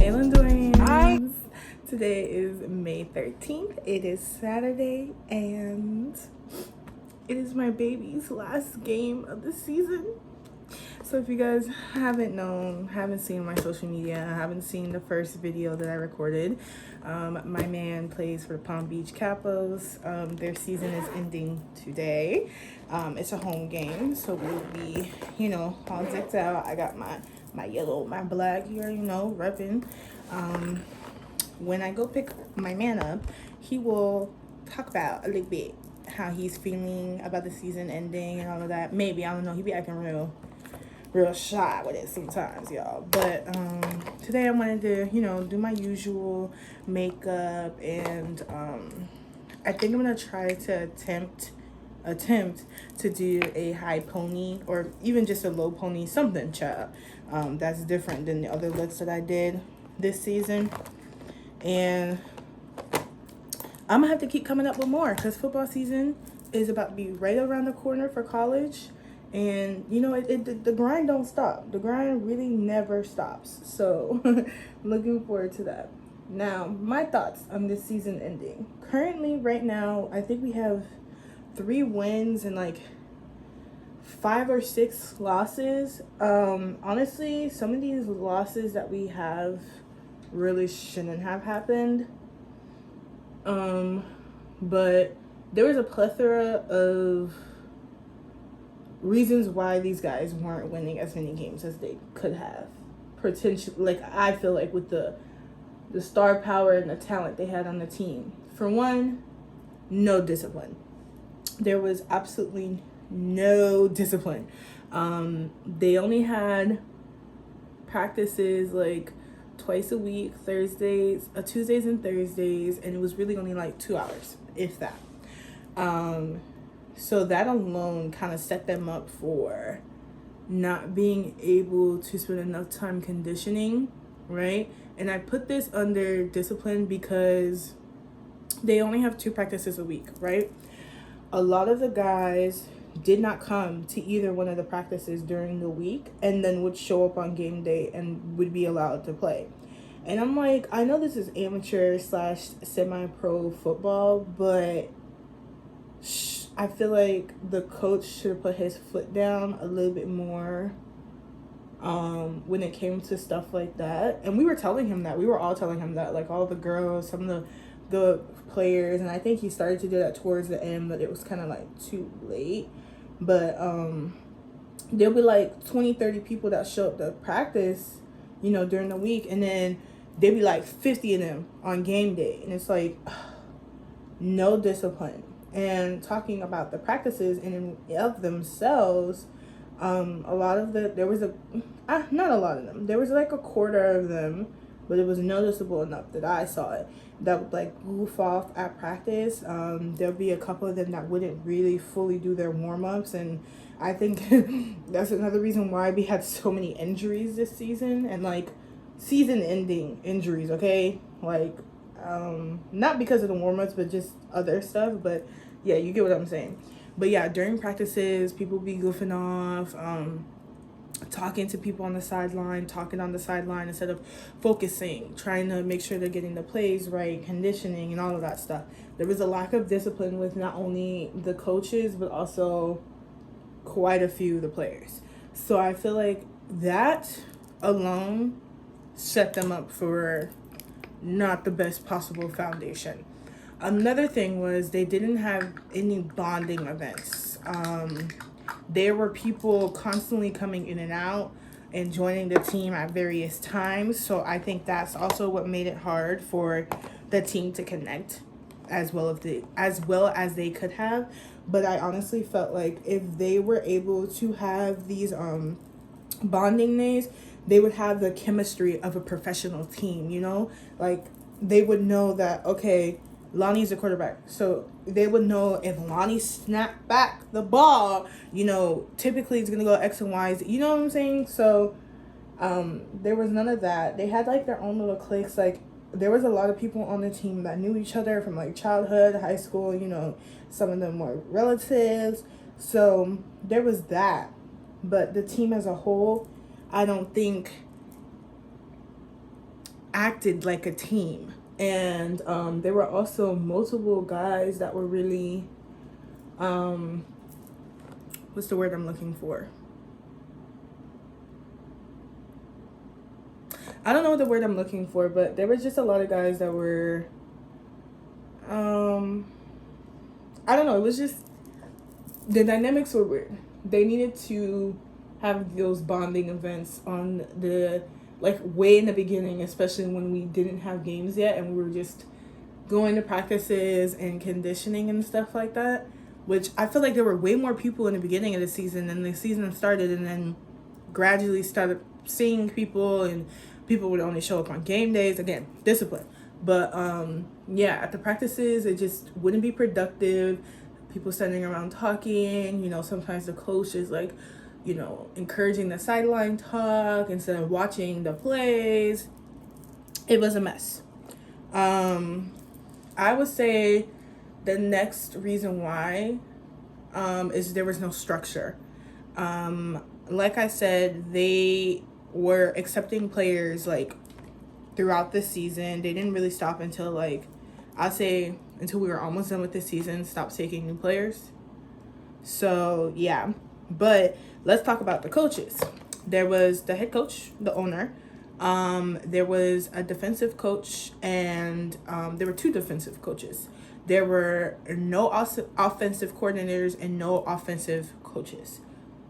Dwayne. Today is May 13th. It is Saturday, and it is my baby's last game of the season. So if you guys haven't seen my social media, haven't seen the first video that I recorded, my man plays for the Palm Beach Capos. Their season is ending today. It's a home game, so we'll be, all decked out. I got my yellow, my black here, repping. When I go pick my man up, he will talk about a little bit how he's feeling about the season ending and all of that. Maybe, I don't know, he be acting real shy with it sometimes, y'all. But today I wanted to, do my usual makeup, and I think I'm gonna try to attempt to do a high pony or even just a low pony, something, child. That's different than the other looks that I did this season. And I'm gonna have to keep coming up with more because football season is about to be right around the corner for college. And the grind don't stop. The grind really never stops. So looking forward to that. Now, my thoughts on this season ending. Currently, right now, I think we have 3 wins and like 5 or 6 losses. Honestly, some of these losses that we have really shouldn't have happened. But there was a plethora of reasons why these guys weren't winning as many games as they could have. Potentially, like, I feel like with the star power and the talent they had on the team. For one, no discipline. There was absolutely no discipline. They only had practices like twice a week, Tuesdays and Thursdays, and it was really only like 2 hours, if that. So that alone kind of set them up for not being able to spend enough time conditioning, right? And I put this under discipline because they only have 2 practices a week, right? A lot of the guys did not come to either one of the practices during the week and then would show up on game day and would be allowed to play. And I'm like, I know this is amateur / semi-pro football, but I feel like the coach should have put his foot down a little bit more when it came to stuff like that. And we were telling him that. We were all telling him that, like all the girls, some of the players, and I think he started to do that towards the end, but it was kind of like too late. But there'll be like 20-30 people that show up to practice, during the week, and then there'll be like 50 of them on game day, and it's like no discipline. And talking about the practices in of themselves, not a lot of them, there was like a quarter of them, but it was noticeable enough that I saw it, that would like goof off at practice. There'll be a couple of them that wouldn't really fully do their warm-ups, and I think that's another reason why we had so many injuries this season, and like season-ending injuries, okay? Like, not because of the warm-ups, but just other stuff. But yeah, you get what I'm saying. But yeah, during practices, people be goofing off, talking to people on the sideline, instead of focusing, trying to make sure they're getting the plays right, conditioning, and all of that stuff. There was a lack of discipline with not only the coaches, but also quite a few of the players. So I feel like that alone set them up for not the best possible foundation. Another thing was they didn't have any bonding events. There were people constantly coming in and out and joining the team at various times. So I think that's also what made it hard for the team to connect as well as they could have. But I honestly felt like if they were able to have these bonding days, they would have the chemistry of a professional team, like they would know that, okay, Lonnie's the quarterback, so they would know if Lonnie snapped back the ball, typically it's gonna go X and Y, you know what I'm saying? So there was none of that. They had like their own little cliques. Like there was a lot of people on the team that knew each other from like childhood, high school, some of them were relatives, so there was that. But the team as a whole, I don't think acted like a team. And there were also multiple guys that were really, what's the word I'm looking for? I don't know what the word I'm looking for, but there was just a lot of guys that were, I don't know, it was just, the dynamics were weird. They needed to have those bonding events on the, like, way in the beginning, especially when we didn't have games yet and we were just going to practices and conditioning and stuff like that, which I feel like there were way more people in the beginning of the season, and the season started and then gradually started seeing people, and people would only show up on game days. Again, discipline. But yeah, at the practices, it just wouldn't be productive. People standing around talking, sometimes the coach is like, encouraging the sideline talk instead of watching the plays. It was a mess. I would say the next reason why is there was no structure. Like I said, they were accepting players like throughout the season. They didn't really stop until like, I'd say until we were almost done with the season, stopped taking new players. So yeah, but let's talk about the coaches. There was the head coach, the owner. There was a defensive coach, and there were two defensive coaches. There were no offensive coordinators and no offensive coaches.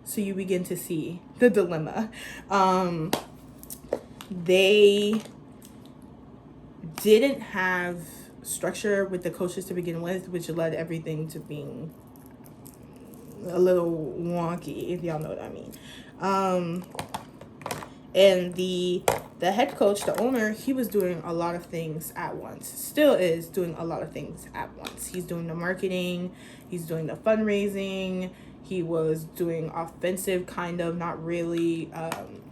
So you begin to see the dilemma. They didn't have structure with the coaches to begin with, which led everything to being a little wonky, if y'all know what I mean. And the head coach, the owner, he was doing a lot of things at once. Still is doing a lot of things at once. He's doing the marketing. He's doing the fundraising. He was doing offensive, kind of, not really,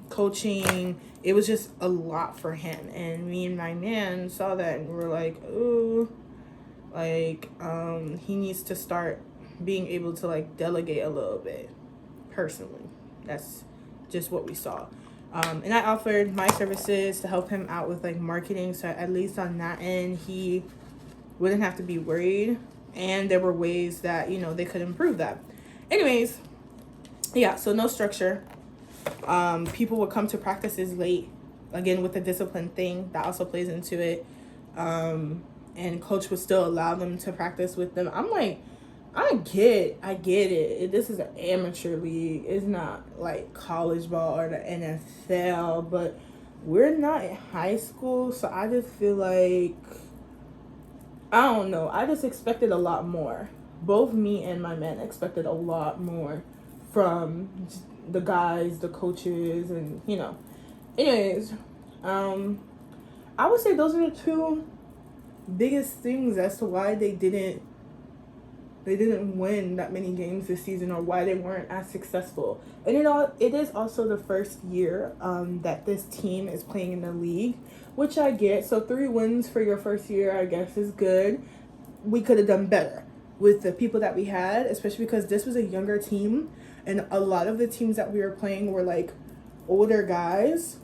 coaching. It was just a lot for him. And me and my man saw that and we're like, ooh, like, he needs to start being able to, like, delegate a little bit, personally. That's just what we saw. And I offered my services to help him out with, like, marketing. So at least on that end, he wouldn't have to be worried. And there were ways that, they could improve that. Anyways, yeah, so no structure. People would come to practices late. Again, with the discipline thing, that also plays into it. And coach would still allow them to practice with them. I'm like, I get it. This is an amateur league. It's not like college ball or the NFL, but we're not in high school, so I just feel like, I don't know. I just expected a lot more. Both me and my man expected a lot more from the guys, the coaches, and, Anyways, I would say those are the two biggest things as to why they didn't win that many games this season, or why they weren't as successful. And it is also the first year that this team is playing in the league, which I get. So 3 wins for your first year, I guess, is good. We could have done better with the people that we had, especially because this was a younger team, and a lot of the teams that we were playing were like older guys.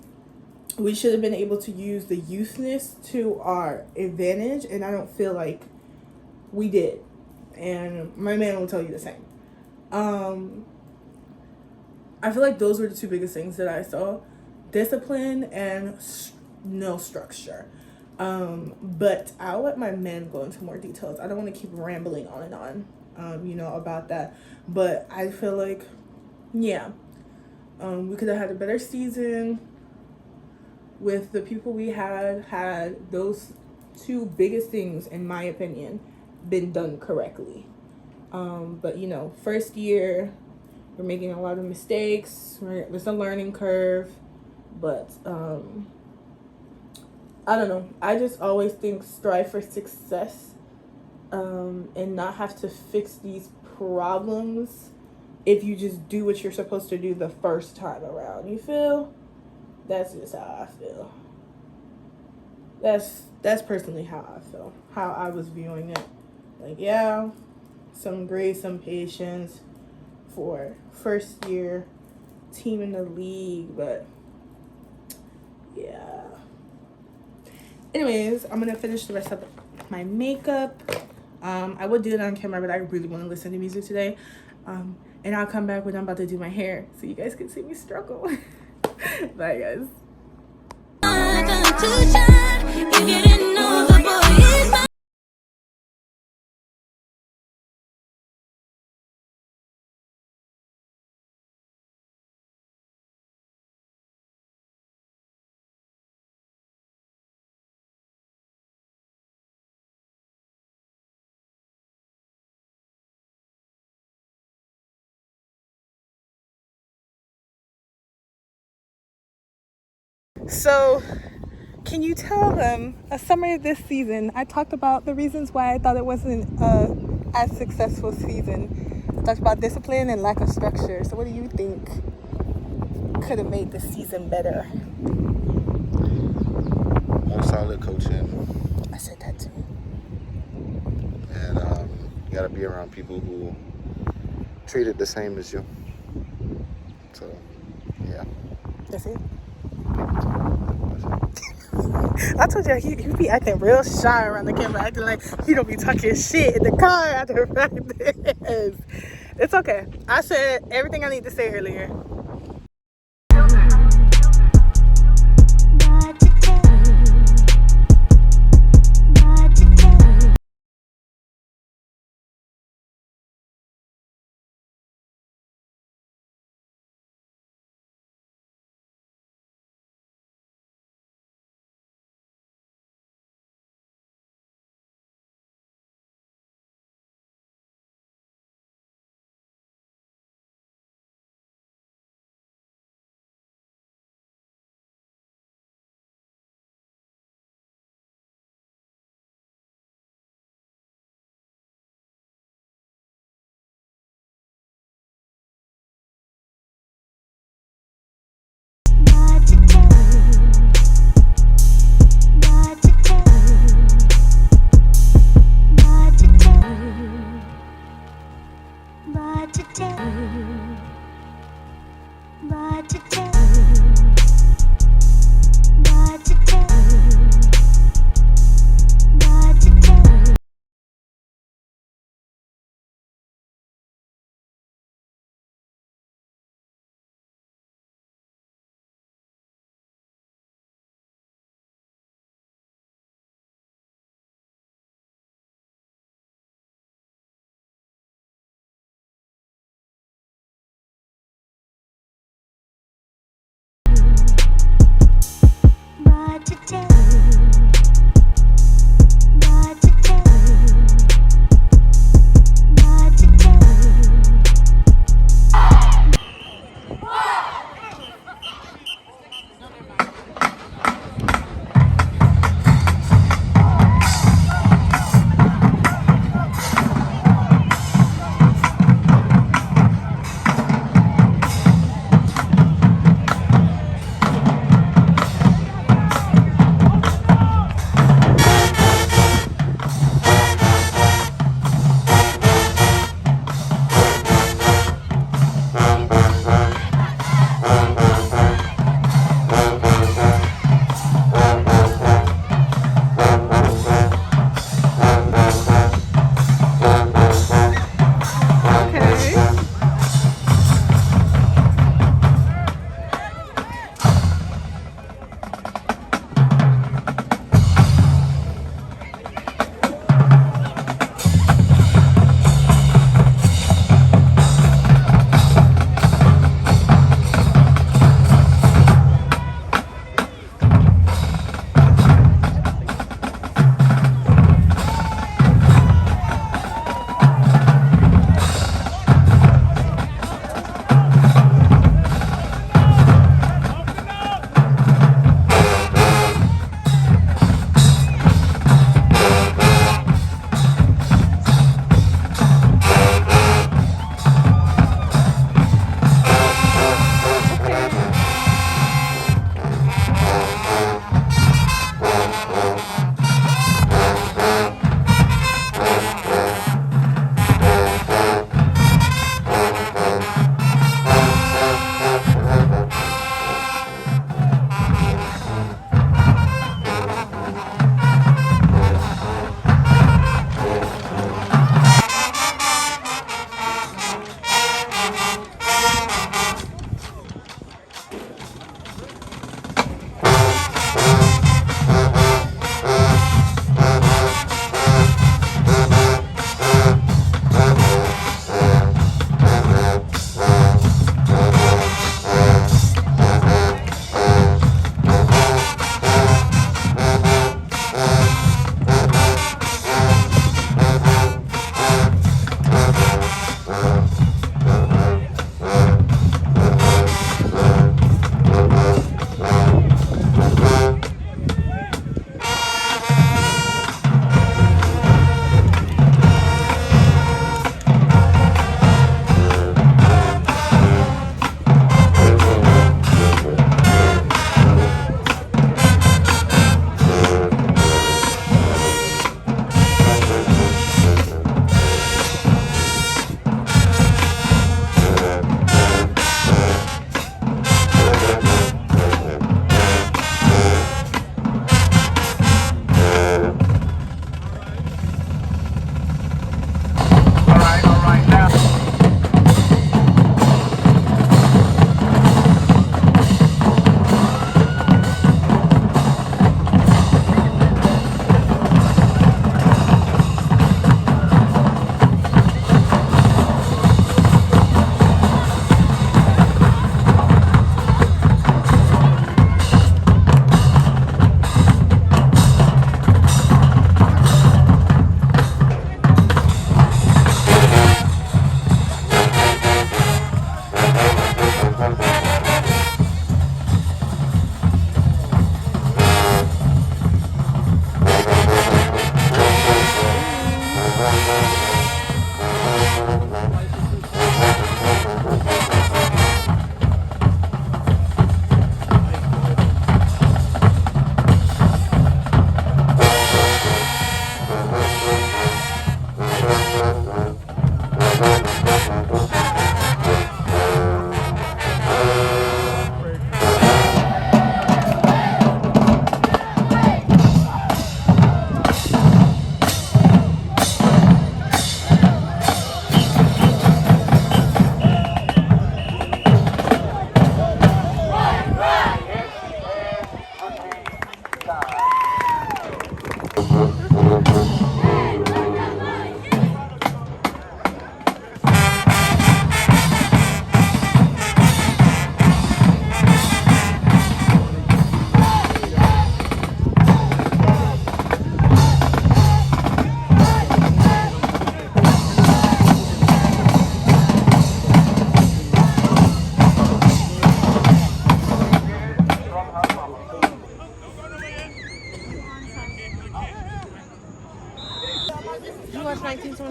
We should have been able to use the youthness to our advantage, and I don't feel like we did. And my man will tell you the same. I feel like those were the two biggest things that I saw: discipline and no structure. But I'll let my man go into more details. I don't want to keep rambling on and on, about that. But I feel like, yeah, we could have had a better season with the people we had those two biggest things, in my opinion, been done correctly. But first year, we're making a lot of mistakes. There's a learning curve, but I don't know. I just always think strive for success, and not have to fix these problems if you just do what you're supposed to do the first time around. You feel? That's just how I feel. That's personally how I feel. How I was viewing it. Like, yeah, some grace, some patience for first year team in the league, but yeah. Anyways, I'm gonna finish the rest of my makeup. I would do it on camera, but I really want to listen to music today. And I'll come back when I'm about to do my hair so you guys can see me struggle. Bye, guys. So, can you tell them a summary of this season? I talked about the reasons why I thought it wasn't as successful season. I talked about discipline and lack of structure. So, what do you think could have made the season better? More solid coaching. I said that too. And you got to be around people who treat it the same as you. So, yeah. That's it. I told you he be acting real shy around the camera, acting like he don't be talking shit in the car after practice. It's okay. I said everything I need to say earlier.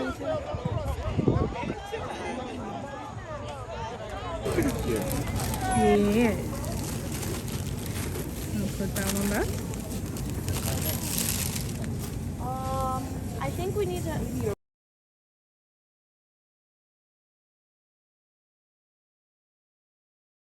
Yeah. I'll put that one back. I think we need to.